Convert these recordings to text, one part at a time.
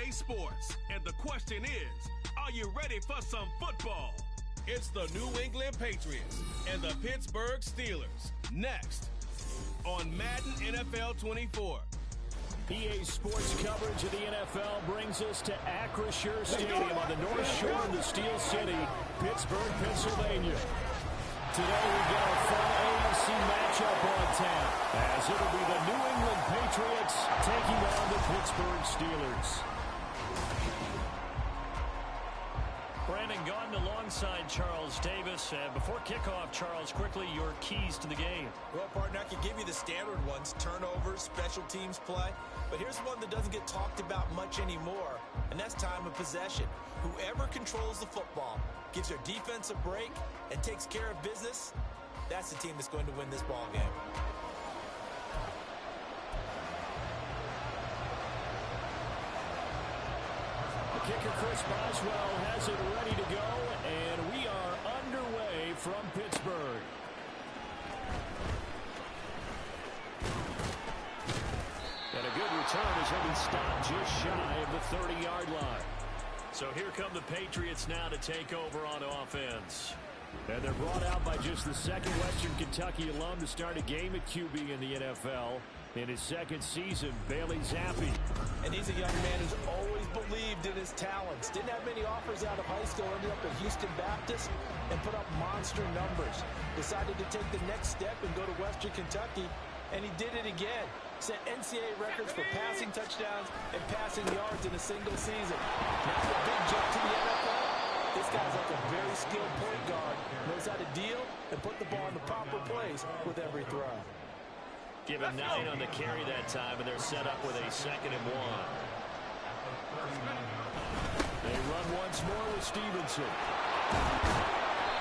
EA Sports. And the question is, are you ready for some football? It's the New England Patriots and the Pittsburgh Steelers. Next on Madden NFL 24. EA Sports coverage of the NFL brings us to Acrisure Stadium on the North Shore of the Steel City, Pittsburgh, Pennsylvania. Today we got a fun AFC matchup on tap, as it'll be the New England Patriots taking on the Pittsburgh Steelers. Brandon Gaudin alongside Charles Davis. Before kickoff, Charles, quickly your keys to the game. Well, partner, I can give you the standard ones, turnovers, special teams play. But here's one that doesn't get talked about much anymore, and that's time of possession. Whoever controls the football, gives their defense a break, and takes care of business, that's the team that's going to win this ball game. Kicker Chris Boswell has it ready to go, and we are underway from Pittsburgh. And a good return as he'll be stopped just shy of the 30-yard line. So here come the Patriots now to take over on offense. And they're brought out by just the second Western Kentucky alum to start a game at QB in the NFL. In his second season, Bailey Zappi. And he's a young man who's always believed in his talents. Didn't have many offers out of high school, ended up at Houston Baptist and put up monster numbers. Decided to take the next step and go to Western Kentucky, and he did it again. Set NCAA records for passing touchdowns and passing yards in a single season. Now the big jump to the NFL. This guy's like a very skilled point guard. Knows how to deal and put the ball in the proper place with every throw. Give him 9 on the carry that time, and they're set up with a 2nd and 1. They run once more with Stevenson.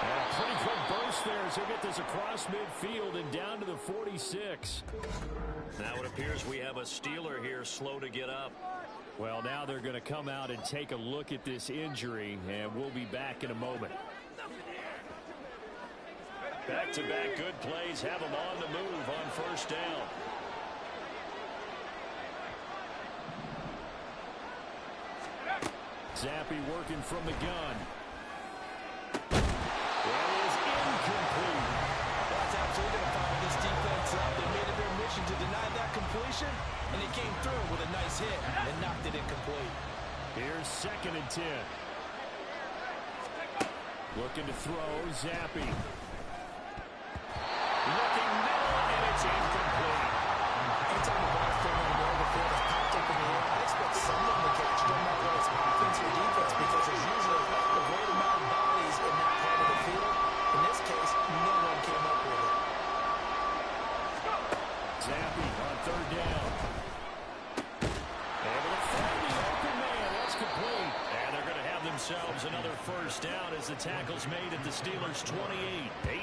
And a pretty quick burst there as they get this across midfield and down to the 46. Now it appears we have a Steeler here slow to get up. Well, now they're going to come out and take a look at this injury, and we'll be back in a moment. Back-to-back good plays have them on the move on first down. Zappi working from the gun. That is incomplete. That's absolutely going to fire this defense up. They made it their mission to deny that completion, and he came through with a nice hit and knocked it incomplete. Here's 2nd and 10. Looking to throw, Zappi. Looking middle, and it's incomplete. Anytime the ball's thrown on the middle of the field, it's popped up in the air. I expect someone to catch, no matter whether it's offense or defense, because there's usually a great amount of bodies in that part of the field. In this case, no one came up with it. Zappi on 3rd down. Able to find the open man. That's complete. And they're going to have themselves another first down as the tackle's made at the Steelers' 28.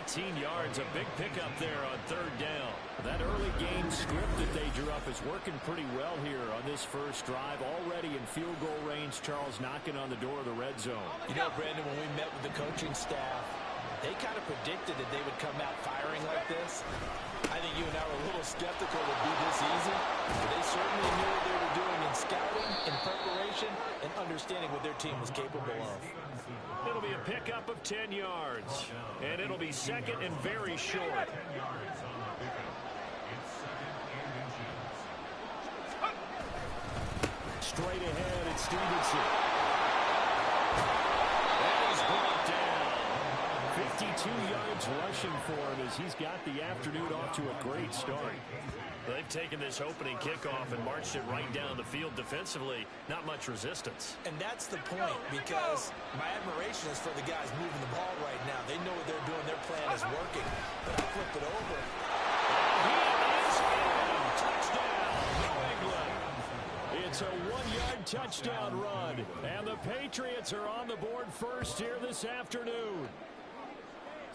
18 yards, a big pickup there on 3rd down. That early game script that they drew up is working pretty well here on this first drive. Already in field goal range, Charles knocking on the door of the red zone. You know, Brandon, when we met with the coaching staff, they kind of predicted that they would come out firing like this. I think you and I were a little skeptical it would be this easy, but they certainly knew what they were doing in scouting, in preparation, and understanding what their team was capable of. It'll be a pickup of 10 yards, and it'll be 2nd and very short. Straight ahead, it's Stevenson. That is brought down. 52 yards rushing for him as he's got the afternoon off to a great start. They've taken this opening kickoff and marched it right down the field defensively. Not much resistance. And that's the point, because my admiration is for the guys moving the ball right now. They know what they're doing. Their plan is working. But I flip it over. He is in. Touchdown, New England. It's a 1-yard touchdown run. And the Patriots are on the board first here this afternoon.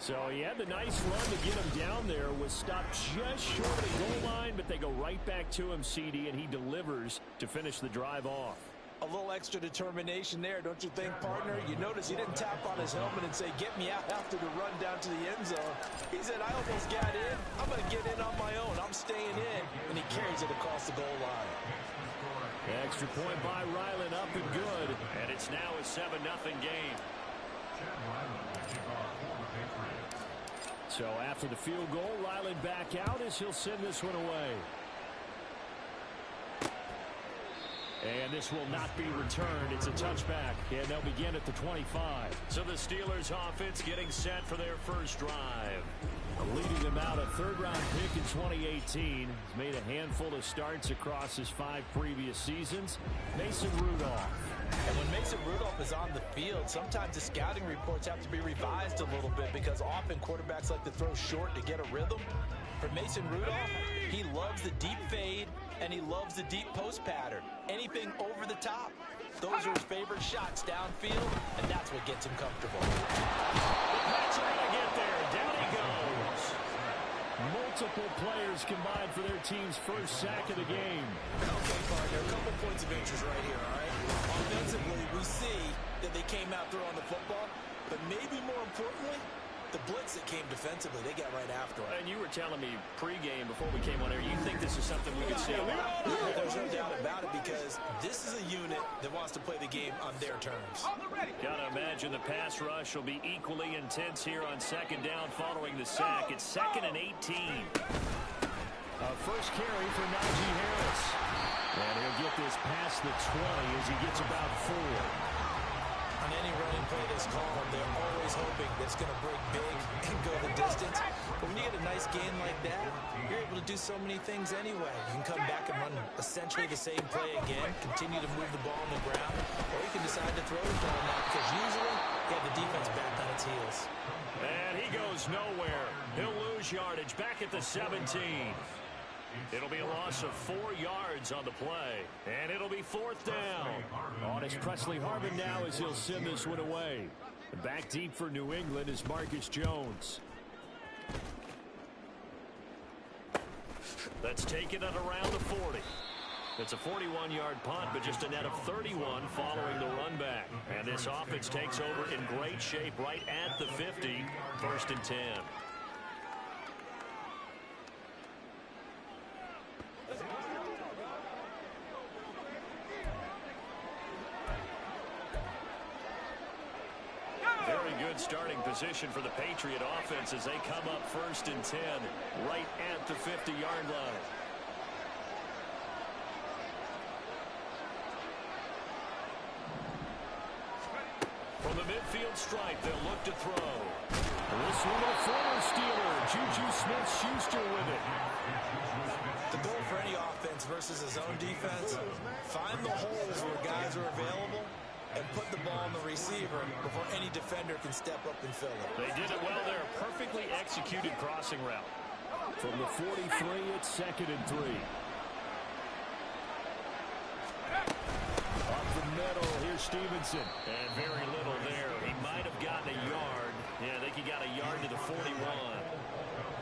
So he had the nice run to get him down there, was stopped just short of the goal line, but they go right back to him, CD, and he delivers to finish the drive off. A little extra determination there, don't you think, partner? You notice he didn't tap on his helmet and say, get me out after the run down to the end zone. He said, I almost got in. I'm going to get in on my own. I'm staying in. And he carries it across the goal line. Extra point by Ryland, up and good. And it's now a 7-0 game. So after the field goal, Ryland back out as he'll send this one away. And this will not be returned. It's a touchback, and they'll begin at the 25. So the Steelers offense getting set for their first drive. Leading them out, a third-round pick in 2018. He's made a handful of starts across his 5 previous seasons. Mason Rudolph. And when Mason Rudolph is on the field, sometimes the scouting reports have to be revised a little bit because often quarterbacks like to throw short to get a rhythm. For Mason Rudolph, he loves the deep fade, and he loves the deep post pattern. Anything over the top, those are his favorite shots downfield, and that's what gets him comfortable. The Pats are going to get there. Down he goes. Multiple players combined for their team's first sack of the game. Okay, partner, a couple points of interest right here, all right? Offensively, we see that they came out throwing the football, but maybe more importantly, the blitz that came defensively, they got right after it. And you were telling me pregame before we came on air, you think this is something we could see a lot? There's no doubt about it because this is a unit that wants to play the game on their terms. Gotta imagine the pass rush will be equally intense here on second down following the sack. It's 2nd and 18. First carry for Najee Harris. And he'll get this past the 20 as he gets about 4. On any running play that's called, they're always hoping that it's going to break big and go the distance. But when you get a nice gain like that, you're able to do so many things anyway. You can come back and run essentially the same play again, continue to move the ball on the ground, or you can decide to throw the ball now because usually you have the defense back on its heels. And he goes nowhere. He'll lose yardage back at the 17. It'll be a loss of 4 yards on the play. And it'll be 4th down. On is Presley Harvin now as he'll send this one away. And back deep for New England is Marcus Jones. Let's take it at around the 40. It's a 41-yard punt, but just a net of 31 following the run back. And this offense takes over in great shape right at the 50. 1st and 10. Very good starting position for the Patriot offense as they come up 1st and 10 right at the 50-yard line. From the midfield stripe, they'll look to throw. This one a former Steeler, Juju Smith-Schuster with it. The goal for any offense versus his own defense, find the holes where guys are available and put the ball on the receiver before any defender can step up and fill it. They did it well there. Perfectly executed crossing route. From the 43, it's 2nd and 3. Up the middle, here's Stevenson. And very little there. He might have gotten a yard. Yeah, I think he got a yard to the 41.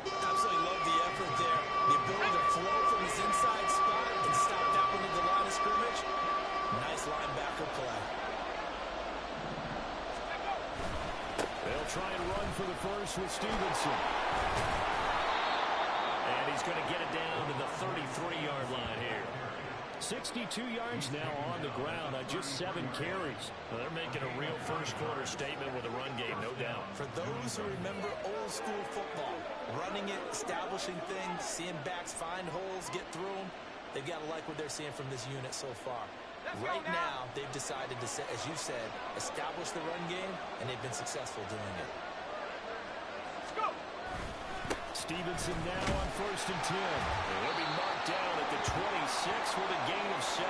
Absolutely love the effort there. The ability to flow from his inside spot and stop that one at the line of scrimmage. Nice linebacker play. They'll try and run for the first with Stevenson. And he's going to get it down to the 33-yard line here. 62 yards now on the ground on just 7 carries. Well, they're making a real first-quarter statement with a run game, no doubt. For those who remember old-school football, running it, establishing things, seeing backs find holes, get through them, they've got to like what they're seeing from this unit so far. Right now, they've decided to, as you said, establish the run game, and they've been successful doing it. Stevenson now on 1st and 10. He'll be marked down at the 26 with a gain of 7.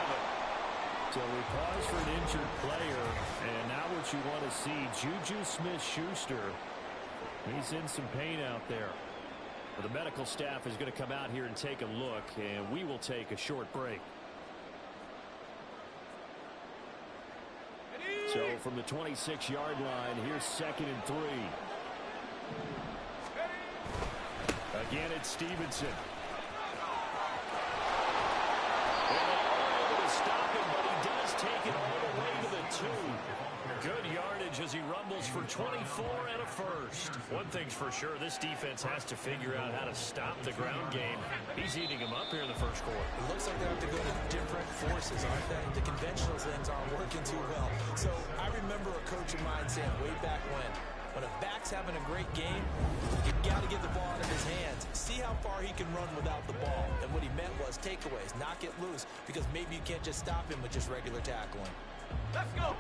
So we pause for an injured player, and now what you want to see, Juju Smith-Schuster. He's in some pain out there. Well, the medical staff is going to come out here and take a look, and we will take a short break. So from the 26-yard line, here's 2nd and 3. Again, it's Stevenson. And they are able to stop him, but he does take it all the way to the 2. Good yardage as he rumbles catch for 24 and a first. One thing's for sure, this defense has to figure out how to stop the ground game. He's eating them up here in the first quarter. It looks like they have to go to different forces, aren't they? The conventional things aren't working too well. So I remember a coach of mine saying way back when a back's having a great game, you got to get the ball out of his hands. See how far he can run without the ball. And what he meant was takeaways, knock it loose, because maybe you can't just stop him with just regular tackling. Let's go.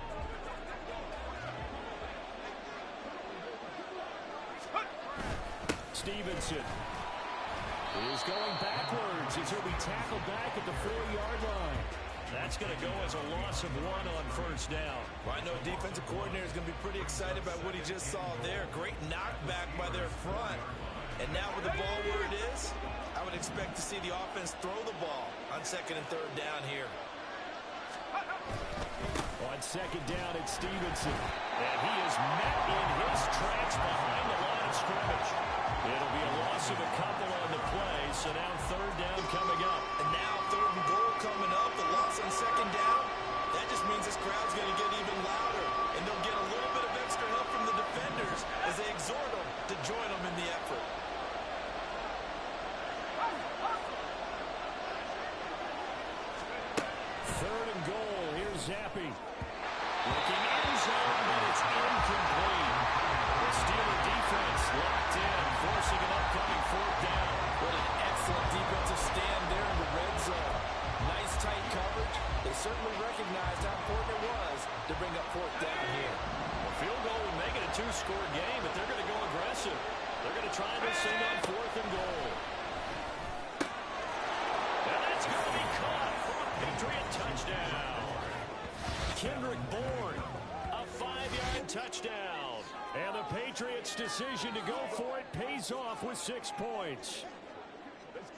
Stevenson is going backwards as he'll be tackled back at the 4-yard line. That's going to go as a loss of 1 on first down. Well, I know defensive coordinator is going to be pretty excited about what he just saw there. Great knockback by their front. And now with the ball where it is, I would expect to see the offense throw the ball on 2nd and 3rd down here. On 2nd down, it's Stevenson. And he is met in his tracks behind the line of scrimmage. It'll be a loss of a couple on the play, so now 3rd down coming up. And now 3rd and goal coming up, the loss on 2nd down. That just means this crowd's going to get even louder. And they'll get a little bit of extra help from the defenders as they exhort them to join them in the effort. Third and goal. Here's Zappi. Looking end zone, but it's incomplete. The Steeler defense locked in, forcing an upcoming 4th down. What an excellent defensive stand there in the red zone. Nice tight coverage. They certainly recognized how important it was to bring up 4th down here. A field goal would make it a 2-score game, but they're going to go aggressive. They're going to try this thing on 4th and goal. And that's going to be caught for a Patriot touchdown. Kendrick Bourne, a 5-yard touchdown. And the Patriots' decision to go for it pays off with 6 points.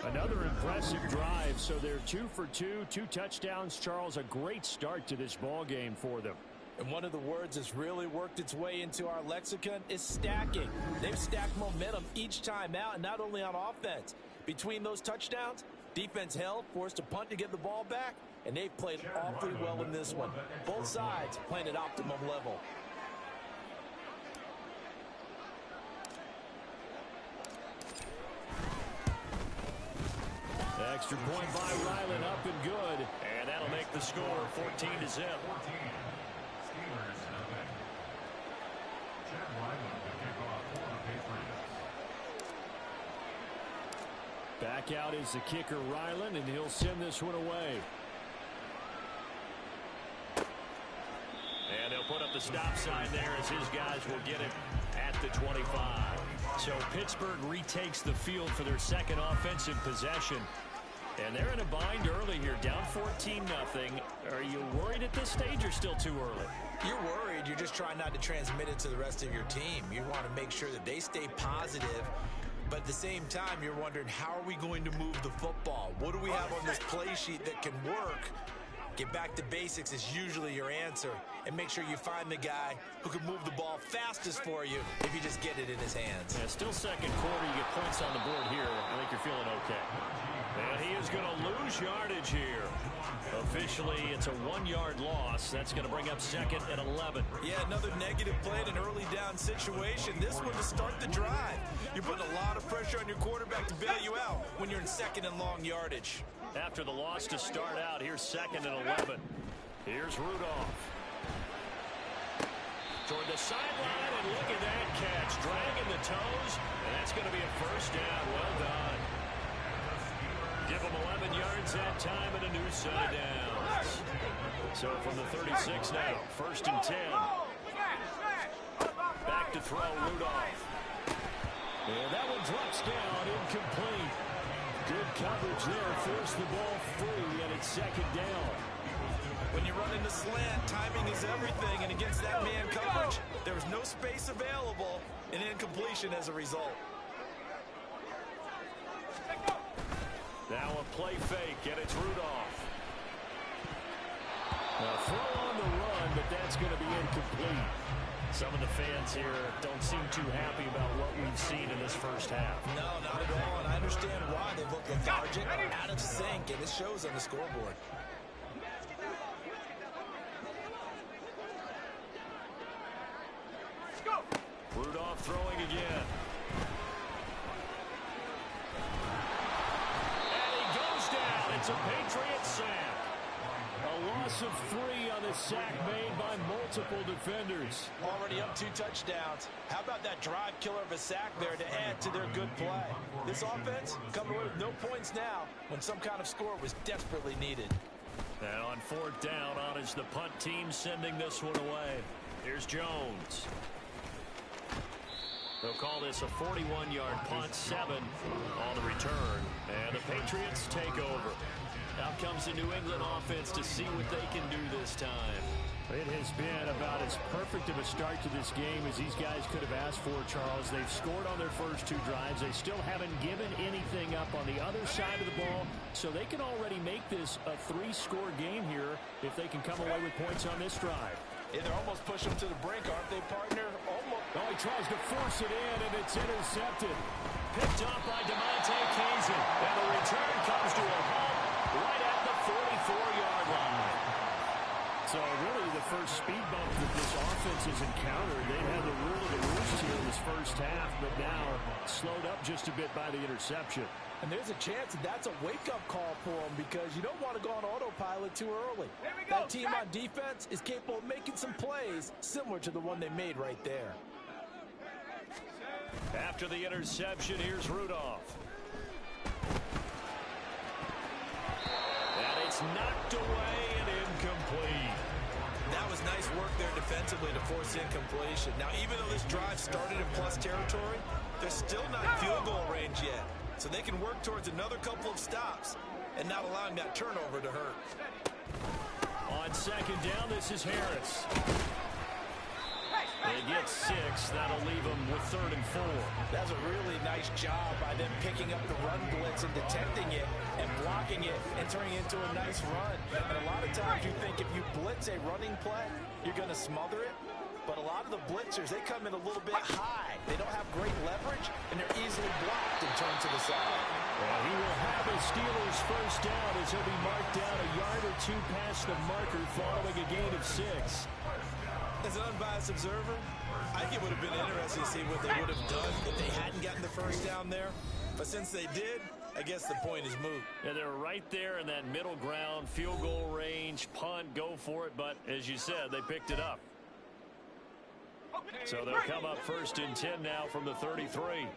Another impressive drive, so they're 2 for 2, 2 touchdowns. Charles, a great start to this ball game for them. And one of the words that's really worked its way into our lexicon is stacking. They've stacked momentum each time out, and not only on offense. Between those touchdowns, defense held, forced a punt to get the ball back, and they've played awfully well in this one. Both sides playing at optimum level. Extra point by Ryland, up and good. And that'll make the score 14-0. Back out is the kicker, Ryland, and he'll send this one away. And they'll put up the stop sign there as his guys will get it at the 25. So Pittsburgh retakes the field for their 2nd offensive possession. And they're in a bind early here, down 14-0. Are you worried at this stage or still too early? You're worried. You're just trying not to transmit it to the rest of your team. You want to make sure that they stay positive. But at the same time, you're wondering, how are we going to move the football? What do we have on this play sheet that can work? Get back to basics is usually your answer. And make sure you find the guy who can move the ball fastest for you if you just get it in his hands. Yeah, still 2nd quarter. You get points on the board here. I think you're feeling okay. And he is going to lose yardage here. Officially, it's a 1-yard loss. That's going to bring up 2nd and 11. Yeah, another negative play in an early down situation. This one to start the drive. You're putting a lot of pressure on your quarterback to bail you out when you're in 2nd and long yardage. After the loss to start out, here's 2nd and 11. Here's Rudolph. Toward the sideline, and look at that catch. Dragging the toes, and that's going to be a 1st down. Well done. Give them 11 yards that time and a new set of downs. So from the 36 now, 1st and 10. Back to throw, Rudolph. And that one drops down, incomplete. Good coverage there, forced the ball free, and it's 2nd down. When you run into slant, timing is everything, and against that man coverage, there was no space available, and incompletion as a result. Now a play fake, and it's Rudolph. Now throw on the run, but that's going to be incomplete. Some of the fans here don't seem too happy about what we've seen in this first half. No, not at all, and I understand why. They look lethargic, out of sync, and it shows on the scoreboard. Rudolph throwing again. And he goes down. It's a Patriot sack. A loss of 3 on the sack made by multiple defenders. Already up 2 touchdowns. How about that drive killer of a sack there to add to their good play? This offense coming away with no points now when some kind of score was desperately needed. And on 4th down, on is the punt team sending this one away. Here's Jones. They'll call this a 41-yard punt, 7 on the return. And the Patriots take over. Out comes the New England offense to see what they can do this time. It has been about as perfect of a start to this game as these guys could have asked for, Charles. They've scored on their first 2 drives. They still haven't given anything up on the other side of the ball, so they can already make this a 3-score game here if they can come away with points on this drive. Yeah, they're almost pushing them to the brink, aren't they, partner? Almost. Oh, he tries to force it in, and it's intercepted. Picked up by DeMonte Kazin, and the return comes to a halt right at the 44-yard line. So really the first speed bump that this offense has encountered. They had the rule of the roost here in this first half, but now slowed up just a bit by the interception. And there's a chance that that's a wake-up call for them because you don't want to go on autopilot too early. That team on defense is capable of making some plays similar to the one they made right there. After the interception, here's Rudolph. And it's knocked away and incomplete. That was nice work there defensively to force incompletion. Now, even though this drive started in plus territory, they're still not in field goal range yet. So they can work towards another couple of stops and not allowing that turnover to hurt. On 2nd down, this is Harris. They get 6. That'll leave them with 3rd and 4. That's a really nice job by them picking up the run blitz and detecting it and blocking it and turning it into a nice run. And a lot of times you think if you blitz a running play, you're going to smother it. But a lot of the blitzers, they come in a little bit high. They don't have great leverage, and they're easily blocked and turned to the side. Well, he will have a Steelers first down as he'll be marked down a yard or 2 past the marker following a gain of 6. As an unbiased observer, I think it would have been interesting to see what they would have done if they hadn't gotten the first down there. But since they did, I guess the point is moot. And they're right there in that middle ground, field goal range, punt, go for it. But as you said, they picked it up. So they'll come up 1st and 10 now from the 33.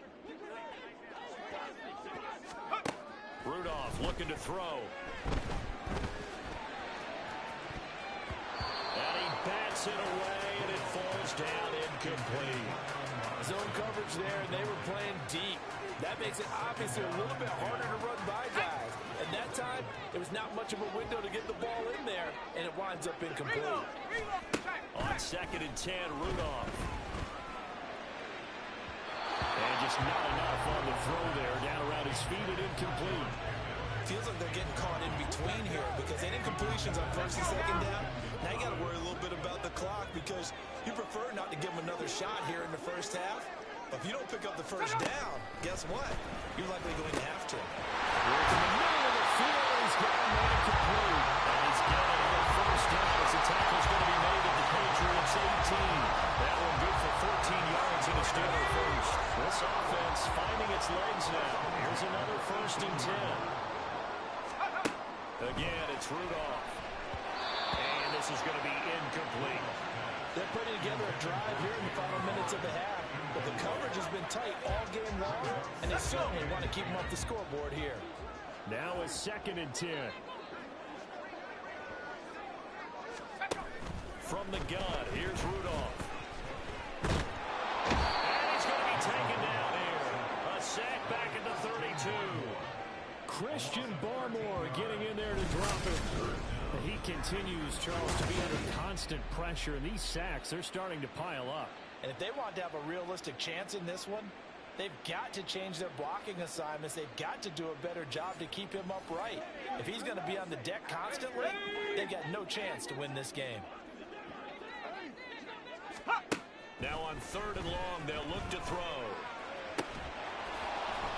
Rudolph looking to throw. And he bats it away, and it falls down incomplete. Zone coverage there, and they were playing deep. That makes it obviously a little bit harder to run by guys. And that time, there was not much of a window to get the ball in there, and it winds up incomplete. On 2nd and 10, Rudolph. And just not enough on the throw there. Down around his feet and incomplete. Feels like they're getting caught in between here because they did incompletions on 1st and 2nd down. Now you got to worry a little bit about the clock because you prefer not to give them another shot here in the first half. But if you don't pick up the first down, guess what? You're likely going to have to. In the middle of the field, he's got him incomplete. And he's getting a first down as the tackle's going to be made at the Patriots 18. That one good for 14 yards in a Steeler first. This offense finding its legs now. Here's another 1st and 10. Again, it's Rudolph. And this is going to be incomplete. They're putting together a drive here in the final minutes of the half. But the coverage has been tight all game long, and they certainly want to keep them off the scoreboard here. Now a 2nd and 10. From the gun, here's Rudolph. And he's going to be taken down here. A sack back at the 32. Christian Barmore getting in there to drop him. He continues, Charles, to be under constant pressure, and these sacks, they're starting to pile up. And if they want to have a realistic chance in this one, they've got to change their blocking assignments. They've got to do a better job to keep him upright. If he's going to be on the deck constantly, they've got no chance to win this game. Now on 3rd and long, they'll look to throw.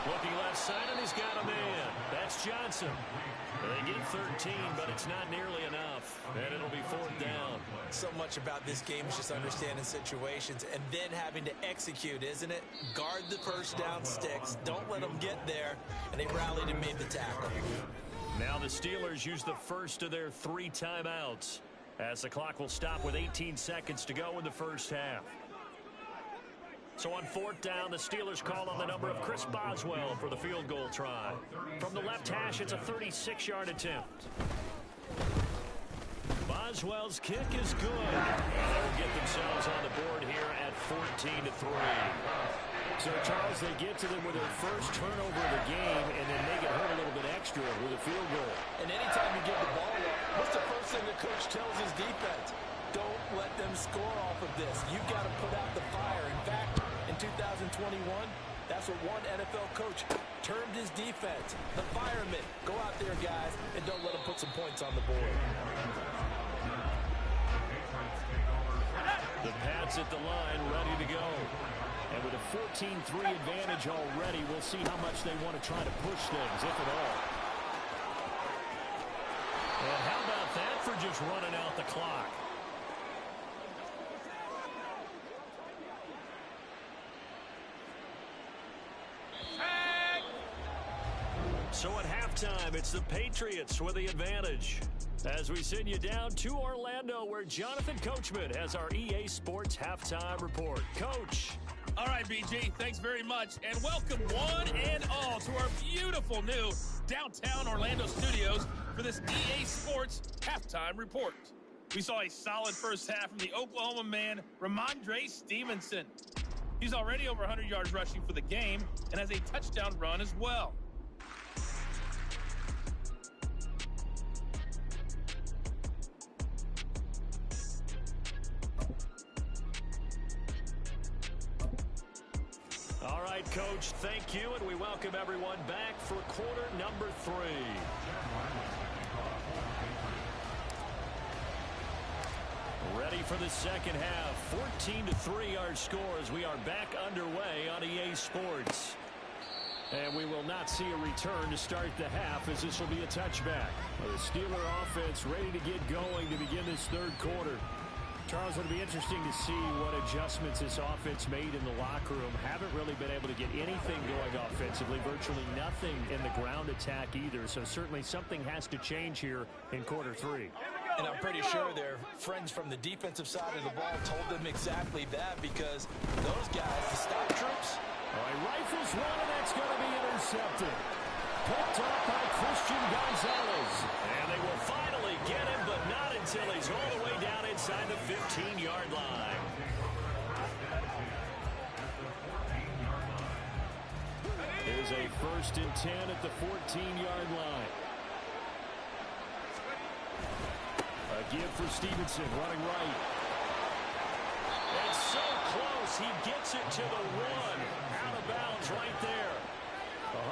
Looking left side, and he's got a man. That's Johnson. They get 13, but it's not nearly enough. And it'll be 4th down. So much about this game is just understanding situations and then having to execute, isn't it? Guard the first down sticks. Don't let them get there. And they rallied and made the tackle. Now the Steelers use the first of their 3 timeouts, as the clock will stop with 18 seconds to go in the first half. So on 4th down, the Steelers call on the number of Chris Boswell for the field goal try. From the left hash, it's a 36-yard attempt. Boswell's kick is good. And they'll get themselves on the board here at 14-3. So, Charles, they get to them with their first turnover of the game and then make it hurt a little bit extra with a field goal. And anytime you give the ball up, what's the first thing the coach tells his defense? Don't let them score off of this. You've got to put out the fire. In fact, in 2021, that's what one NFL coach termed his defense. The firemen. Go out there, guys, and don't let them put some points on the board. The Pats at the line, ready to go. And with a 14-3 advantage already, we'll see how much they want to try to push things, if at all. And how about that for just running out the clock? So at halftime, it's the Patriots with the advantage. As we send you down to Orlando, where Jonathan Coachman has our EA Sports halftime report. Coach. All right, BG, thanks very much. And welcome one and all to our beautiful new downtown Orlando studios for this EA Sports halftime report. We saw a solid first half from the Oklahoma man, Ramondre Stevenson. He's already over 100 yards rushing for the game and has a touchdown run as well. All right, Coach, thank you, and we welcome everyone back for quarter number 3. Ready for the second half. 14-3 our score as we are back underway on EA Sports. And we will not see a return to start the half, as this will be a touchback. The Steeler offense ready to get going to begin this third quarter. Charles, it'll be interesting to see what adjustments this offense made in the locker room. Haven't really been able to get anything going offensively, virtually nothing in the ground attack either. So certainly something has to change here in quarter 3. And I'm pretty sure their friends from the defensive side of the ball told them exactly that, because those guys, the stop troops. All right, rifles one, and that's going to be intercepted. Picked up by Christian Gonzalez. And they will finally get him, but not until he's all the way down inside the 15-yard line. Here's a 1st and 10 at the 14-yard line. A give for Stevenson, running right. It's so close, he gets it to the 1. Out of bounds right there.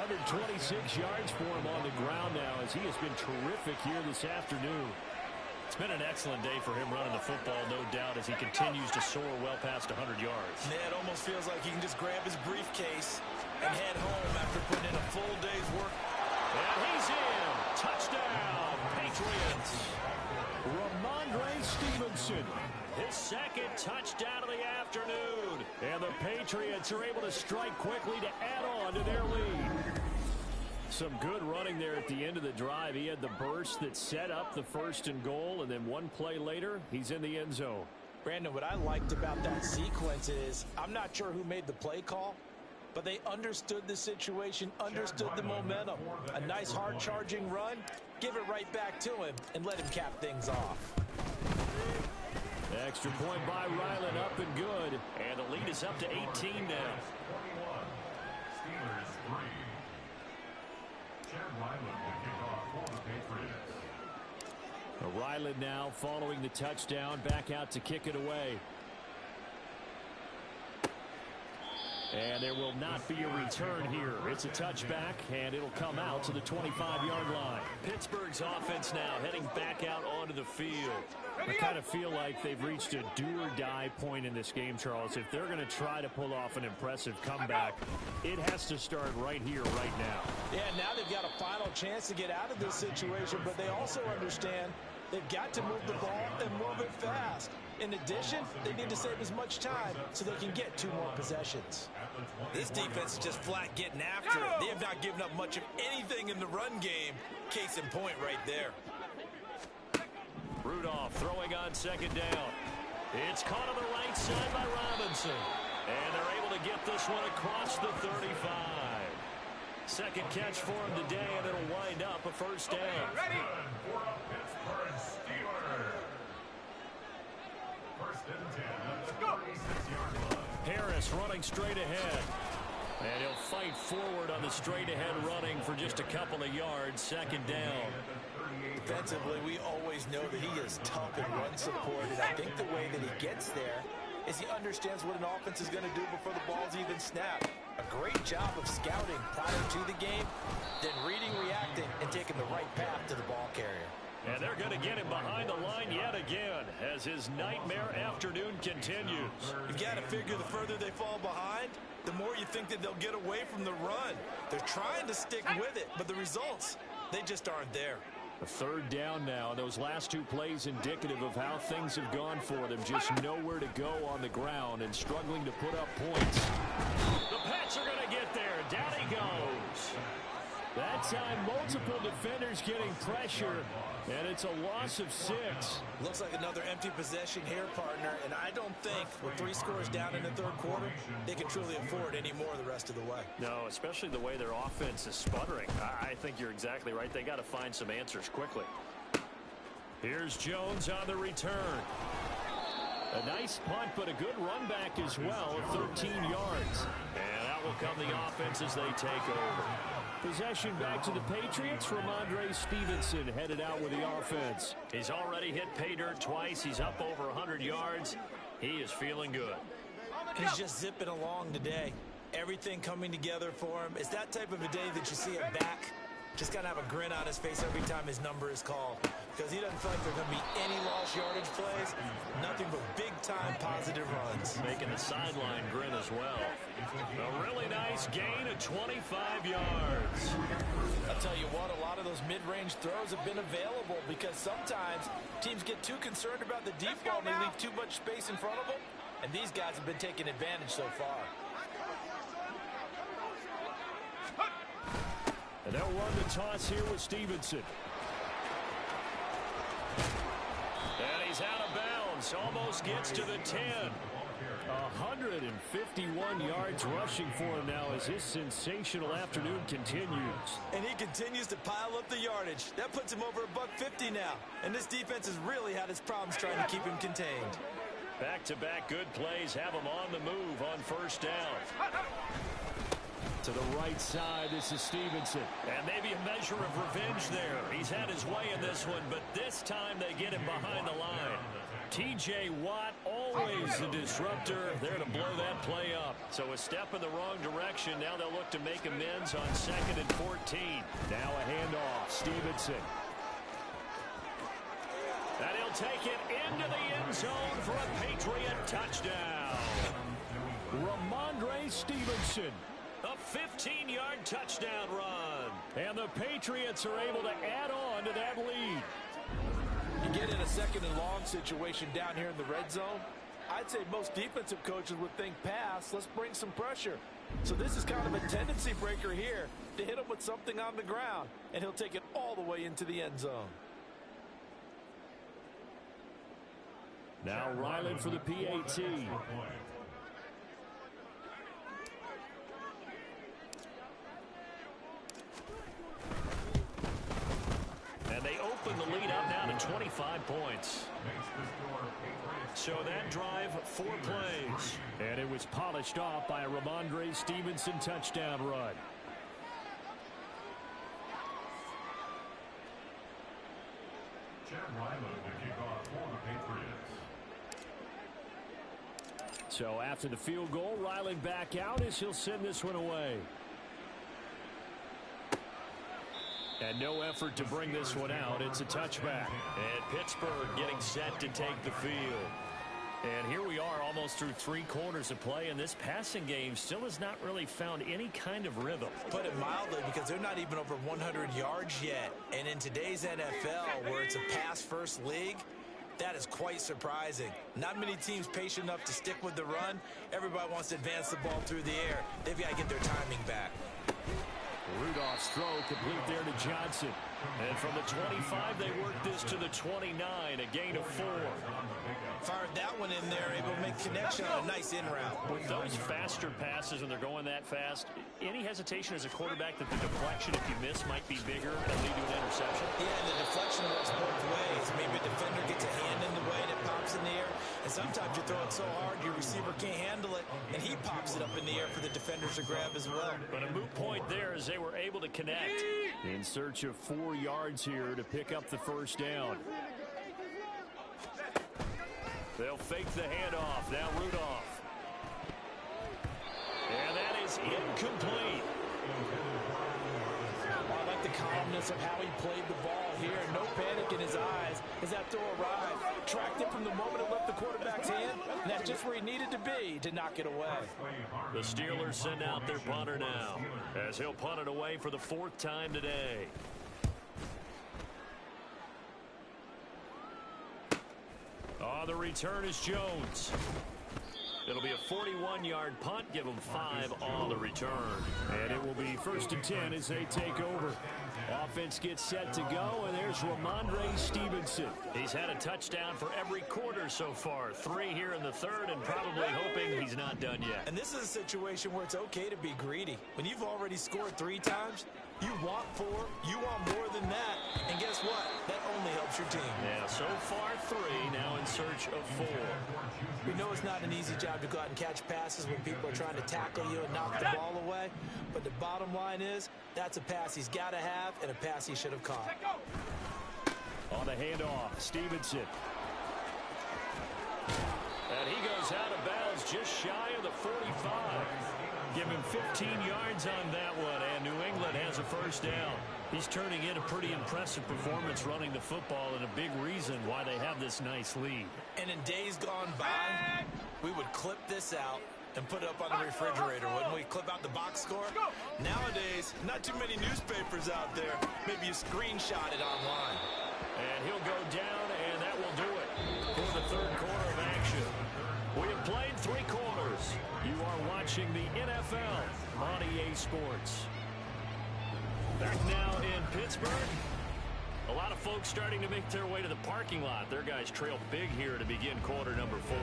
126 yards for him on the ground now, as he has been terrific here this afternoon. It's been an excellent day for him running the football, no doubt, as he continues to soar well past 100 yards. Man, it almost feels like he can just grab his briefcase and head home after putting in a full day's work. And he's in. Touchdown, Patriots. Ramondre Stevenson. His second touchdown of the afternoon. And the Patriots are able to strike quickly to add on to their lead. Some good running there at the end of the drive. He had the burst that set up the 1st and goal, and then one play later, he's in the end zone. Brandon, what I liked about that sequence is, I'm not sure who made the play call, but they understood the situation, understood the momentum. A nice hard-charging run, give it right back to him, and let him cap things off. Extra point by Ryland, up and good. And the lead is up to 18 now. Ryland now following the touchdown, back out to kick it away. And there will not be a return here. It's a touchback, and it'll come out to the 25-yard line. Pittsburgh's offense now heading back out onto the field. I kind of feel like they've reached a do-or-die point in this game, Charles. If they're going to try to pull off an impressive comeback, it has to start right here, right now. Yeah, now they've got a final chance to get out of this situation, but they also understand they've got to move the ball and move it fast. In addition, they need to save as much time so they can get 2 more possessions. This defense is just flat getting after it. They have not given up much of anything in the run game. Case in point right there. Rudolph throwing on second down. It's caught on the right side by Robinson. And they're able to get this one across the 35. Second catch for him today, and it'll wind up a first down. Ready? Pittsburgh Steelers. First and 10 at the 36-yard line. Harris running straight ahead. And he'll fight forward on the straight-ahead running for just a couple of yards. Second down. Defensively, we always know that he is tough and run supported. I think the way that he gets there is he understands what an offense is going to do before the ball's even snapped. A great job of scouting prior to the game, then reading, reacting, and taking the right path to the ball carrier. And they're going to get him behind the line yet again as his nightmare afternoon continues. You've got to figure the further they fall behind, the more you think that they'll get away from the run. They're trying to stick with it, but the results, they just aren't there. A third down now. Those last 2 plays indicative of how things have gone for them. Just nowhere to go on the ground and struggling to put up points. The Pats are going to get there. Down he goes. That time, multiple defenders getting pressure, and it's a loss of 6. Looks like another empty possession here, partner, and I don't think with 3 scores down in the third quarter, they can truly afford any more the rest of the way. No, especially the way their offense is sputtering. I think you're exactly right. They got to find some answers quickly. Here's Jones on the return. A nice punt, but a good run back as well, 13 yards. And out will come the offense as they take over. Possession back to the Patriots. Ramondre Stevenson headed out with the offense. He's already hit pay dirt twice. He's up over 100 yards. He is feeling good. He's just zipping along today. Everything coming together for him. It's that type of a day that you see him back. Just got to have a grin on his face every time his number is called. Because he doesn't feel like there are going to be any lost yardage plays. Nothing but big-time positive runs. Making the sideline grin as well. A really nice gain of 25 yards. I'll tell you what, a lot of those mid-range throws have been available because sometimes teams get too concerned about the deep ball and they leave too much space in front of them. And these guys have been taking advantage so far. And they'll run the toss here with Stevenson. And he's out of bounds. Almost gets to the 10. 151 yards rushing for him now as his sensational afternoon continues. And he continues to pile up the yardage. That puts him over $150 now. And this defense has really had its problems trying to keep him contained. Back-to-back good plays have him on the move on first down. To the right side, this is Stevenson. And maybe a measure of revenge there. He's had his way in this one, but this time they get him behind the line. T.J. Watt, always the disruptor, there to blow that play up. So a step in the wrong direction. Now they'll look to make amends on 2nd and 14. Now a handoff, Stevenson. And he'll take it into the end zone for a Patriot touchdown. Ramondre Stevenson. A 15-yard touchdown run. And the Patriots are able to add on to that lead. You get in a 2nd and long situation down here in the red zone, I'd say most defensive coaches would think pass, let's bring some pressure. So this is kind of a tendency breaker here to hit him with something on the ground, and he'll take it all the way into the end zone. Now Ryland for the PAT. And they open the lead up now to 25 points. So that drive, 4 plays. And it was polished off by a Ramondre Stevenson touchdown run. So after the field goal, Ryland back out as he'll send this one away. And no effort to bring this one out. It's a touchback. And Pittsburgh getting set to take the field. And here we are almost through 3 quarters of play, and this passing game still has not really found any kind of rhythm. Put it mildly, because they're not even over 100 yards yet. And in today's NFL, where it's a pass-first league, that is quite surprising. Not many teams patient enough to stick with the run. Everybody wants to advance the ball through the air. They've got to get their timing back. Rudolph's throw complete there to Johnson. And from the 25, they work this to the 29, a gain of 4. Fired that one in there, able to make connection on a nice in route. With those faster passes, and they're going that fast, any hesitation as a quarterback that the deflection, if you miss, might be bigger and lead to an interception? Yeah, and the deflection works both ways. Maybe a defender gets a hand in the way and it pops in the air, and sometimes you throw it so hard your receiver can't handle it, and he pops it up in the air for the defenders to grab as well. But a moot point there as they were able to connect. In search of 4 yards here to pick up the first down. They'll fake the handoff. Now Rudolph. And that is incomplete. I like the calmness of how he played the ball here. No panic in his eyes as that throw arrived. Tracked it from the moment it left the quarterback's hand. And that's just where he needed to be to knock it away. The Steelers send out their punter now, as he'll punt it away for the 4th time today. On the return is Jones. It'll be a 41-yard punt. Give them 5 on the return. And it will be 1st and 10 as they take over. Offense gets set to go, and there's Ramondre Stevenson. He's had a touchdown for every quarter so far. 3 here in the 3rd, and probably hoping he's not done yet. And this is a situation where it's okay to be greedy. When you've already scored 3 times, you want 4, you want more than that, and guess what? That only helps your team. Yeah, so far 3, now in search of 4. We know it's not an easy job to go out and catch passes when people are trying to tackle you and knock the ball away, but the bottom line is that's a pass he's got to have and a pass he should have caught. On the handoff, Stevenson. And he goes out of bounds just shy of the 45. Give him 15 yards on that one, and New England has a first down. He's turning in a pretty impressive performance running the football, and a big reason why they have this nice lead. And in days gone by, we would clip this out and put it up on the refrigerator, wouldn't we? Clip out the box score. Nowadays, not too many newspapers out there. Maybe you screenshot it online. And he'll go down, and that will do it for the 3rd quarter of action. We have played 3 quarters. You are watching the NFL on EA Sports. Back now in Pittsburgh. A lot of folks starting to make their way to the parking lot. Their guys trail big here to begin quarter number 4.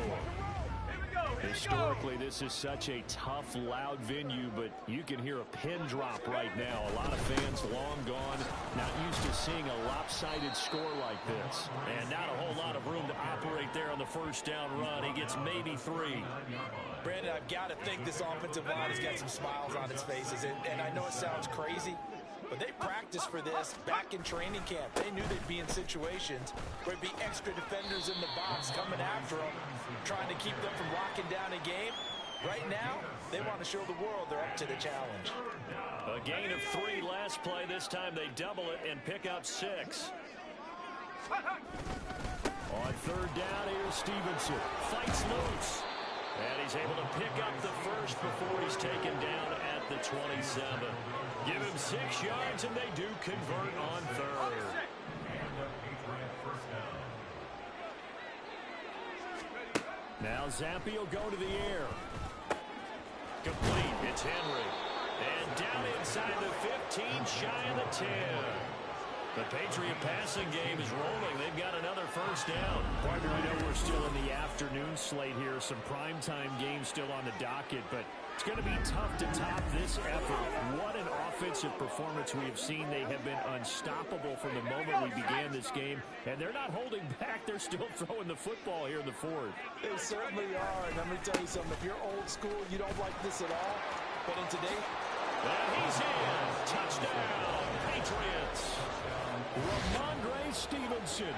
Historically, this is such a tough, loud venue, but you can hear a pin drop right now. A lot of fans long gone, not used to seeing a lopsided score like this. And not a whole lot of room to operate there on the first down run. He gets maybe 3. Brandon, I've got to think this offensive line has got some smiles on its faces. And I know it sounds crazy, but they practiced for this back in training camp. They knew they'd be in situations where it'd be extra defenders in the box coming after them, trying to keep them from locking down a game. Right now, they want to show the world they're up to the challenge. A gain of 3 last play. This time they double it and pick up 6. On 3rd down, here's Stevenson. Fights loose. And he's able to pick up the first before he's taken down at the 27. Give him 6 yards, and they do convert on 3rd. Now Zampi will go to the air. Complete. It's Henry. And down inside the 15, shy of the 10. The Patriot passing game is rolling. They've got another first down. Partner, I know we're still in the afternoon slate here. Some primetime games still on the docket, but it's going to be tough to top this effort. What an offensive performance we have seen. They have been unstoppable from the moment we began this game, and they're not holding back. They're still throwing the football here in the 4th. They certainly are, and let me tell you something. If you're old school, you don't like this at all. But in today, and he's in. Touchdown, Patriots. Ramondre Stevenson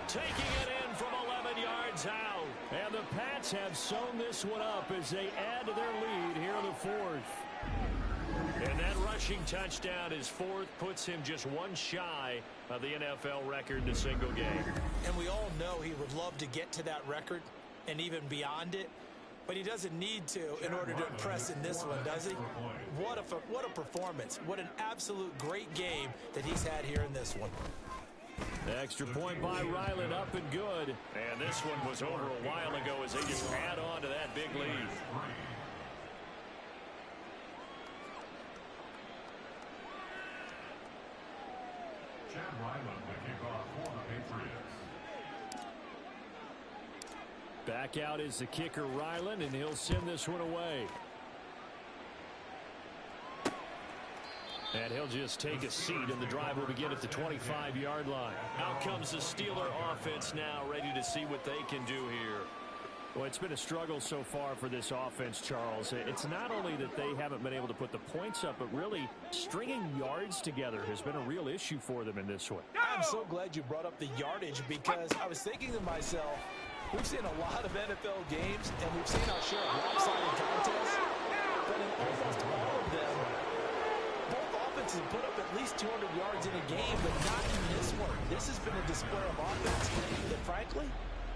taking it in from 11 yards out. And the Pats have sewn this one up as they add to their lead here in the fourth. And that rushing touchdown, his fourth, puts him just one shy of the NFL record in a single game. And we all know he would love to get to that record and even beyond it, but he doesn't need to in order to impress in this one, does he? What a performance. What an absolute great game that he's had here in this one. Extra point by Ryland, up and good. And this one was over a while ago as they just add on to that big lead. Back out is the kicker, Ryland, and he'll send this one away. And he'll just take a seat, and the drive will begin at the 25-yard line. Out comes the Steeler offense now, ready to see what they can do here. Well, it's been a struggle so far for this offense, Charles. It's not only that they haven't been able to put the points up, but really stringing yards together has been a real issue for them in this one. I'm so glad you brought up the yardage, because I was thinking to myself, we've seen a lot of NFL games, and we've seen our share of lopsided contests, but in almost all of them, both offenses put up at least 200 yards in a game, but not in this one. This has been a display of offense that, frankly,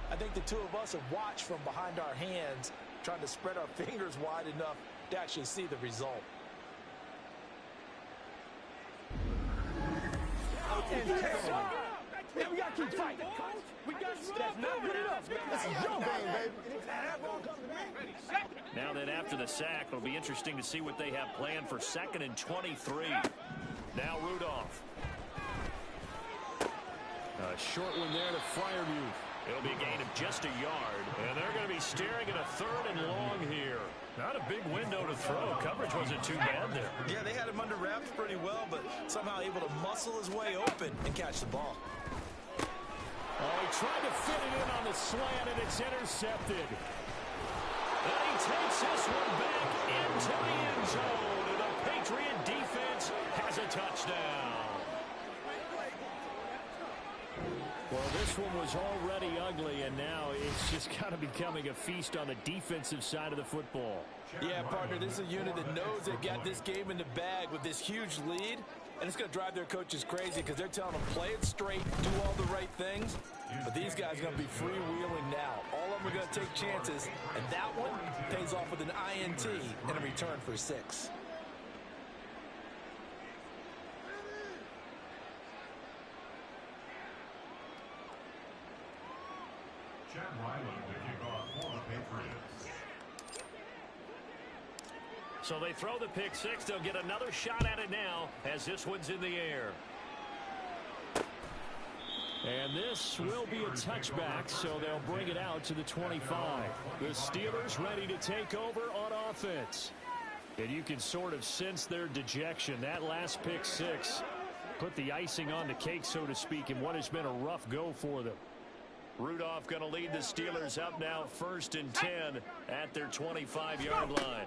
I think the two of us have watched from behind our hands, trying to spread our fingers wide enough to actually see the result. Man, we got to keep fighting. We got to step up. This is your game, baby. Now then, after the sack, it'll be interesting to see what they have planned for 2nd and 23. Now Rudolph. A short one there to Fryermuth. It'll be a gain of just a yard. And they're going to be staring at a 3rd and long here. Not a big window to throw. Coverage wasn't too bad there. Yeah, they had him under wraps pretty well, but somehow able to muscle his way open and catch the ball. Oh, he tried to fit it in on the slant, and it's intercepted. And he takes this one back into the end zone. And the Patriot defense has a touchdown. Well, this one was already ugly, and now it's just kind of becoming a feast on the defensive side of the football. Yeah, partner, this is a unit that knows they've got this game in the bag with this huge lead, and it's going to drive their coaches crazy because they're telling them play it straight, do all the right things, but these guys are going to be freewheeling now. All of them are going to take chances, and that one pays off with an INT and a return for 6. So they throw the pick 6. They'll get another shot at it now as this one's in the air. And this will be a touchback, so they'll bring it out to the 25. The Steelers ready to take over on offense. And you can sort of sense their dejection. That last pick 6 put the icing on the cake, so to speak, in what has been a rough go for them. Rudolph going to lead the Steelers up now 1st and 10 at their 25-yard line.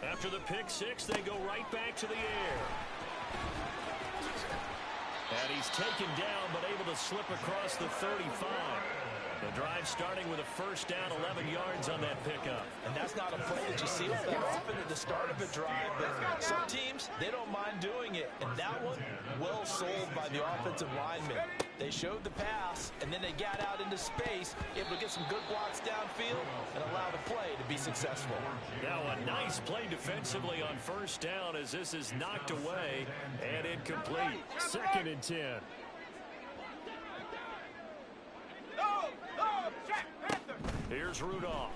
After the pick 6, they go right back to the air. And he's taken down, but able to slip across the 35. The drive starting with a 1st down, 11 yards on that pickup. And that's not a play that you see that often at the start of a drive, but some teams, they don't mind doing it. And that one, well sold by the offensive lineman. They showed the pass, and then they got out into space, able to get some good blocks downfield and allow the play to be successful. Now a nice play defensively on 1st down as this is knocked away and incomplete. 2nd and 10. Here's Rudolph.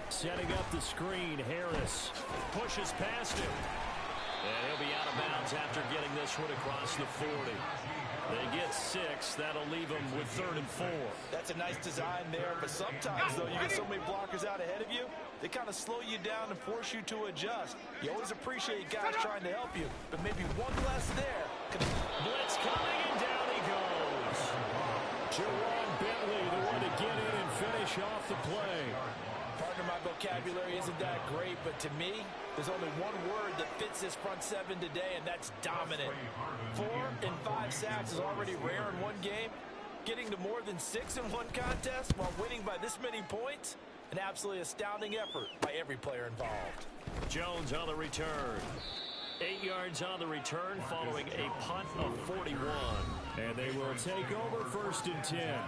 Setting up the screen, Harris. Pushes past him. And he'll be out of bounds after getting this one across the 40. They get 6. That'll leave them with 3rd and 4. That's a nice design there, but sometimes, though, you get so many blockers out ahead of you, they kind of slow you down and force you to adjust. You always appreciate guys trying to help you, but maybe one less there. Blitz coming, and down he goes. Jerome Bentley, the one to get in and finish off the play. Partner, my vocabulary isn't that great, but to me, there's only one word that fits this front 7 today, and that's dominant. 4 and 5 sacks is already rare in one game, Getting to more than 6 in one contest while winning by this many points, an absolutely astounding effort by every player involved. Jones on the return. 8 yards on the return following a punt of 41. And they will take over 1st and 10.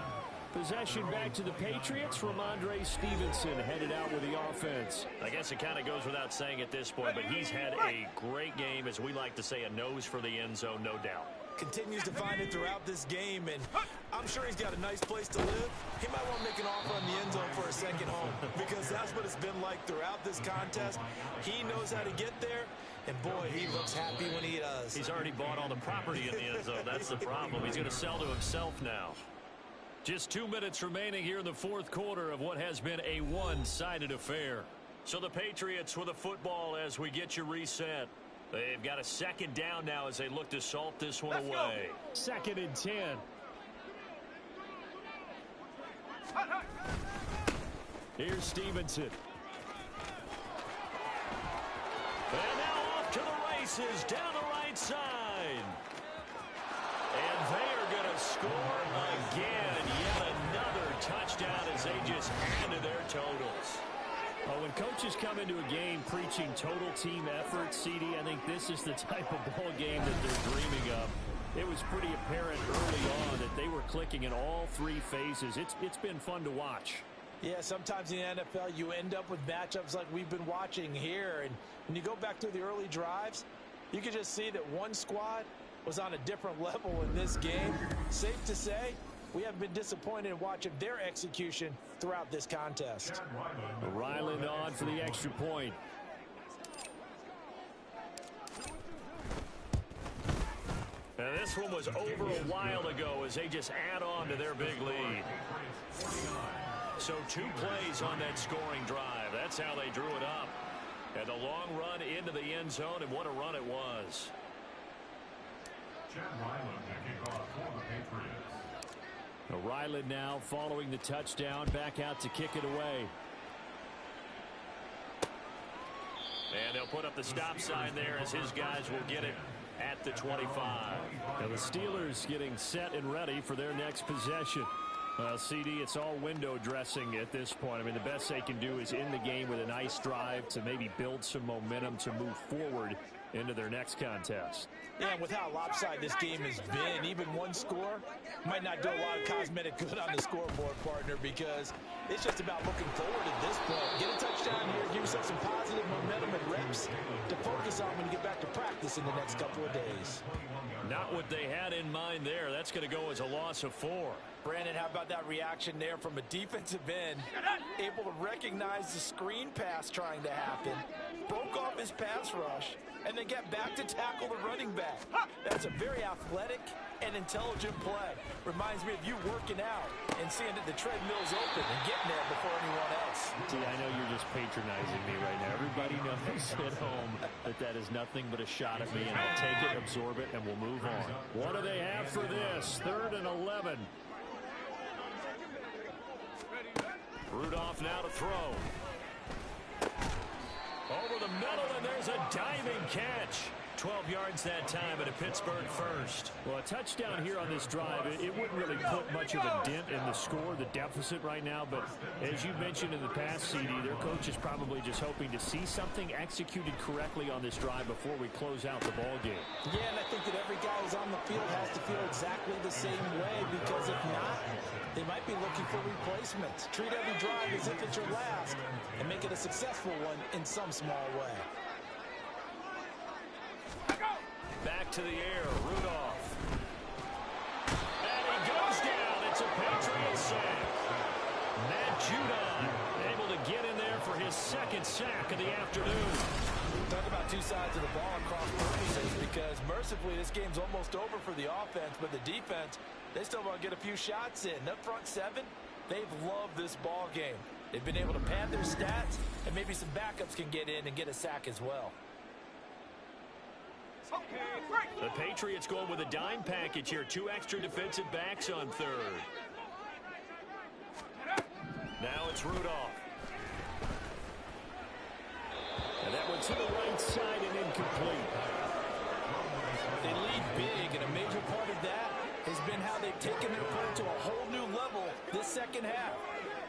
Possession back to the Patriots. Ramondre Stevenson headed out with the offense. I guess it kind of goes without saying at this point, but he's had a great game, as we like to say, a nose for the end zone, no doubt. Continues to find it throughout this game, and I'm sure he's got a nice place to live. He might want to make an offer on the end zone for a second home, because that's what it's been like throughout this contest. He knows how to get there, and boy, he looks happy when he does. He's already bought all the property in the end zone. That's the problem. He's going to sell to himself now. Just 2 minutes remaining here in the 4th quarter of what has been a one-sided affair. So the Patriots with a football as we get you reset. They've got a 2nd down now as they look to salt this one away. 2nd and 10. Here's Stevenson. And now off to the races down the right side. And they are going to score again. Yet another touchdown as they just add to their totals. Well, when coaches come into a game preaching total team effort, CD, I think this is the type of ball game that they're dreaming of. It was pretty apparent early on that they were clicking in all 3 phases. It's been fun to watch. Yeah, sometimes in the NFL you end up with matchups like we've been watching here. And when you go back to the early drives, you can just see that one squad was on a different level in this game. Safe to say, we haven't been disappointed in watching their execution throughout this contest. Ryland on for the extra point. And this one was over a while ago as they just add on to their big lead. So 2 plays on that scoring drive. That's how they drew it up. And the long run into the end zone, and what a run it was. Ryland now following the touchdown, back out to kick it away. And they'll put up the stop sign there as his guys will get it at the 25. Now the Steelers getting set and ready for their next possession. Well, CD, it's all window dressing at this point. I mean, the best they can do is end the game with a nice drive to maybe build some momentum to move forward into their next contest. Yeah, and with how lopsided this game has been, even one score might not do a lot of cosmetic good on the scoreboard, partner, because it's just about looking forward at this point. Get a touchdown here, give yourself some positive momentum and reps to focus on when you get back to practice in the next couple of days. Not what they had in mind there. That's going to go as a loss of 4. Brandon, how about that reaction there from a defensive end? Able to recognize the screen pass trying to happen, broke off his pass rush, and then get back to tackle the running back. That's a very athletic and intelligent play. Reminds me of you working out and seeing that the treadmill's open and getting there before anyone else. See, I know you're just patronizing me right now. Everybody knows at home that that is nothing but a shot at me, and I'll take it, absorb it, and we'll move on. What do they have for this? 3rd and 11. Rudolph now to throw. Over the middle, and there's a diving catch. 12 yards that time, and a Pittsburgh first. Well, a touchdown here on this drive, it wouldn't really put much of a dent in the score, the deficit right now. But as you mentioned in the past, CD, their coach is probably just hoping to see something executed correctly on this drive before we close out the ball game. Yeah, and I think that every guy who's on the field has to feel exactly the same way, because if not, they might be looking for replacements. Treat every drive as if it's your last and make it a successful one in some small way. Back to the air, Rudolph. And he goes down. It's a Patriot sack. Matt Judon able to get in there for his 2nd sack of the afternoon. Talk about 2 sides of the ball across purposes, because mercifully this game's almost over for the offense, but the defense, they still want to get a few shots in. That front 7, they've loved this ball game. They've been able to pad their stats, and maybe some backups can get in and get a sack as well. The Patriots going with a dime package here. 2 extra defensive backs on 3rd. Now it's Rudolph. And that one to the right side and incomplete. They lead big, and a major part of that has been how they've taken their play to a whole new level this second half.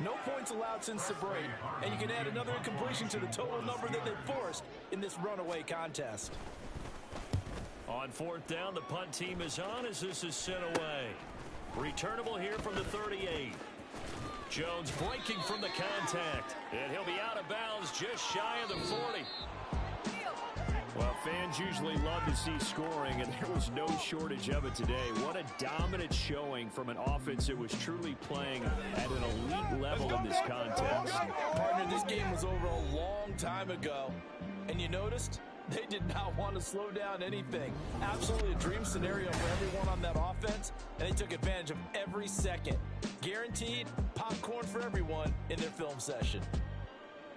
No points allowed since the break, and you can add another incompletion to the total number that they forced in this runaway contest. On fourth down, the punt team is on as this is sent away. Returnable here from the 38. Jones breaking from the contact, and he'll be out of bounds just shy of the 40. Well, fans usually love to see scoring, and there was no shortage of it today. What a dominant showing from an offense that was truly playing at an elite level in this contest. Partner, this game was over a long time ago, and you noticed they did not want to slow down anything. Absolutely a dream scenario for everyone on that offense, and they took advantage of every second. Guaranteed popcorn for everyone in their film session.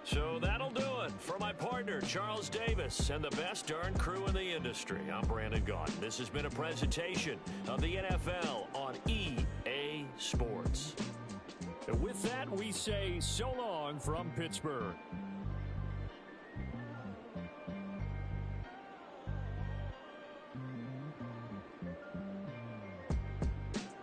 So that'll do it for my partner, Charles Davis, and the best darn crew in the industry. I'm Brandon Gaudin. This has been a presentation of the NFL on EA Sports. And with that, we say so long from Pittsburgh.